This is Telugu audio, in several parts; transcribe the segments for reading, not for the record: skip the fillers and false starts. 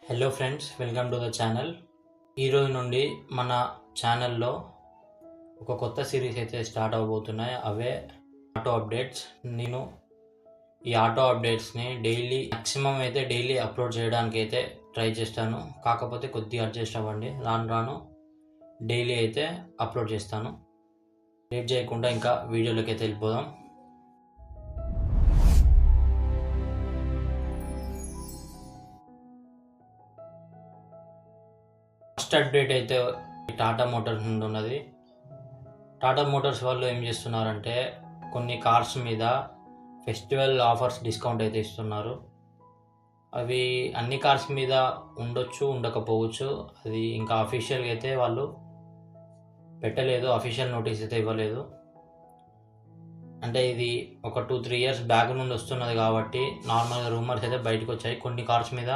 Hello friends, welcome to the channel. ఈరోజు నుండి మన ఛానల్లో ఒక కొత్త సిరీస్ అయితే స్టార్ట్ అవబోతున్నాయి. అవే ఆటో అప్డేట్స్. నేను ఈ ఆటో అప్డేట్స్ని మ్యాక్సిమం అయితే డైలీ అప్లోడ్ చేయడానికి అయితే ట్రై చేస్తాను. కాకపోతే కొద్దిగా అడ్జస్ట్ అవ్వండి. రాను డైలీ అయితే అప్లోడ్ చేస్తాను. లేట్ చేయకుండా ఇంకా వీడియోలోకి అయితే వెళ్ళిపోదాం. ఫస్ట్ అప్డేట్ అయితే టాటా మోటార్స్ నుండి ఉన్నది. టాటా మోటార్స్ వాళ్ళు ఏం చేస్తున్నారంటే కొన్ని కార్స్ మీద ఫెస్టివల్ ఆఫర్స్ డిస్కౌంట్ అయితే ఇస్తున్నారు. అవి అన్ని కార్స్ మీద ఉండొచ్చు, ఉండకపోవచ్చు. అది ఇంకా అఫీషియల్గా అయితే వాళ్ళు పెట్టలేదు, అఫీషియల్ నోటీస్ అయితే ఇవ్వలేదు. అంటే ఇది ఒక 2-3 ఇయర్స్ బ్యాక్ నుండి వస్తున్నది కాబట్టి నార్మల్గా రూమర్స్ అయితే బయటకు వచ్చాయి. కొన్ని కార్స్ మీద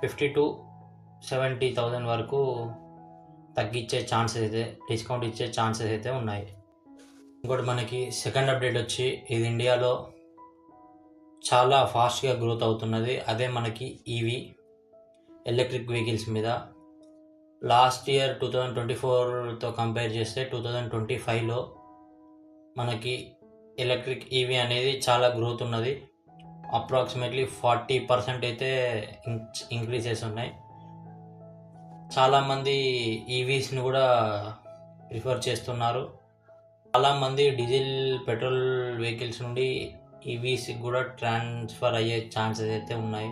50,000-70,000 వరకు తగ్గించే ఛాన్సెస్ అయితే, డిస్కౌంట్ ఇచ్చే ఛాన్సెస్ అయితే ఉన్నాయి. ఇంకోటి మనకి సెకండ్ అప్డేట్ వచ్చి ఇది ఇండియాలో చాలా ఫాస్ట్గా గ్రోత్ అవుతున్నది. అదే మనకి ఈవీ ఎలక్ట్రిక్ వెహికల్స్ మీద. లాస్ట్ ఇయర్ 2024తో కంపేర్ చేస్తే 2025లో మనకి ఎలక్ట్రిక్ ఈవీ అనేది చాలా గ్రోత్ ఉన్నది. అప్రాక్సిమేట్లీ 40% అయితే ఇంక్రీజెస్ ఉన్నాయి. చాలామంది ఈవీస్ని కూడా ప్రిఫర్ చేస్తున్నారు. చాలామంది డీజిల్ పెట్రోల్ వెహికల్స్ నుండి ఈవీస్కి కూడా ట్రాన్స్ఫర్ అయ్యే ఛాన్సెస్ అయితే ఉన్నాయి.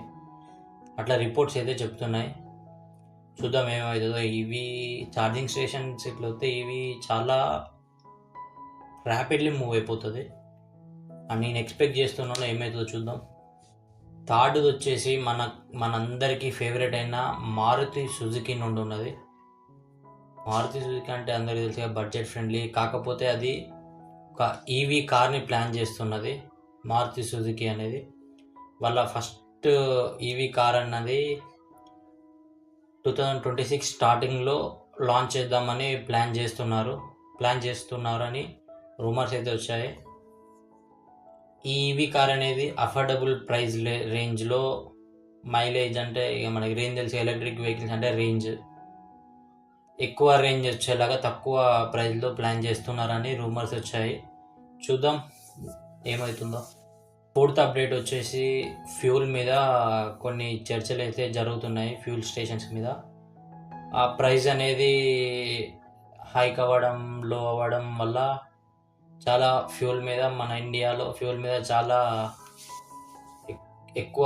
అట్లా రిపోర్ట్స్ అయితే చెప్తున్నాయి. చూద్దాం ఏమవుతుందో. ఈవీ ఛార్జింగ్ స్టేషన్స్ ఇట్లా వస్తే ఈవీ చాలా ర్యాపిడ్లీ మూవ్ అయిపోతుంది అని నేను ఎక్స్పెక్ట్ చేస్తున్నాను. ఏమవుతుందో చూద్దాం. థర్డ్ వచ్చేసి మనందరికీ ఫేవరెట్ అయిన మారుతి సుజుకి నుండి ఉన్నది. మారుతి సుజుకి అంటే అందరికీ తెలుసుగా బడ్జెట్ ఫ్రెండ్లీ. కాకపోతే అది ఒక ఈవీ కార్ని ప్లాన్ చేస్తున్నది మారుతి సుజుకి అనేది. వాళ్ళ ఫస్ట్ ఈవీ కార్ అన్నది 2026 స్టార్టింగ్లో లాంచ్ చేద్దామని ప్లాన్ చేస్తున్నారని రూమర్స్ అయితే వచ్చాయి. ఈ ఈవీ కార్ అనేది అఫోర్డబుల్ ప్రైస్ రేంజ్లో, మైలేజ్ అంటే ఇక మనకి రేంజ్ తెలిసి ఎలక్ట్రిక్ వెహికల్స్ అంటే రేంజ్ ఎక్కువ రేంజ్ వచ్చేలాగా తక్కువ ప్రైస్లో ప్లాన్ చేస్తున్నారని రూమర్స్ వచ్చాయి. చూద్దాం ఏమవుతుందో. ఫోర్త్ అప్డేట్ వచ్చేసి ఫ్యూల్ మీద కొన్ని చర్చలు అయితే జరుగుతున్నాయి. ఫ్యూల్ స్టేషన్స్ మీద ఆ ప్రైస్ అనేది హైక్ అవ్వడం, లో అవ్వడం వల్ల చాలా మన ఇండియాలో ఫ్యూల్ మీద చాలా ఎక్కువ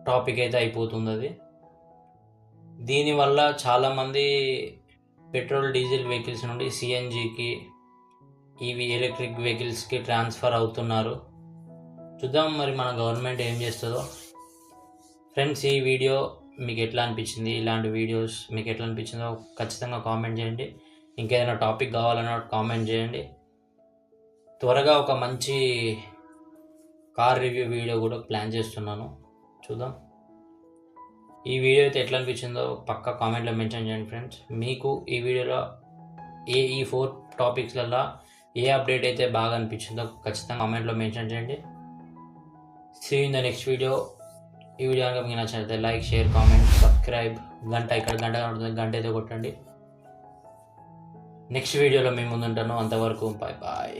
టాపిక్ అయితే అయిపోతుంది అది. దీనివల్ల చాలామంది పెట్రోల్ డీజిల్ వెహికల్స్ నుండి సిఎన్జికి, ఈవీ ఎలక్ట్రిక్ వెహికల్స్కి ట్రాన్స్ఫర్ అవుతున్నారు. చూద్దాం మరి మన గవర్నమెంట్ ఏం చేస్తుందో. ఫ్రెండ్స్, ఈ వీడియో మీకు ఎట్లా అనిపించింది? ఇలాంటి వీడియోస్ మీకు ఎట్లా అనిపించిందో ఖచ్చితంగా కామెంట్ చేయండి. ఇంకేదైనా టాపిక్ కావాలన్నా కామెంట్ చేయండి. త్వరగా ఒక మంచి కార్ రివ్యూ వీడియో కూడా ప్లాన్ చేస్తున్నాను. చూద్దాం. ఈ వీడియో అయితే ఎట్లా అనిపించిందో పక్కా కామెంట్లో మెన్షన్ చేయండి ఫ్రెండ్స్. మీకు ఈ వీడియోలో ఈ 4 టాపిక్స్లలో ఏ అప్డేట్ అయితే బాగా అనిపించిందో ఖచ్చితంగా కామెంట్లో మెన్షన్ చేయండి. See in the next video. ఈ వీడియో కనుక మీకు నచ్చినట్లయితే లైక్, షేర్, కామెంట్, సబ్స్క్రైబ్. ఇక్కడ గంట ఉంటుంది, గంట అయితే కొట్టండి. నెక్స్ట్ వీడియోలో మేము ముందుంటాను. అంతవరకు బాయ్.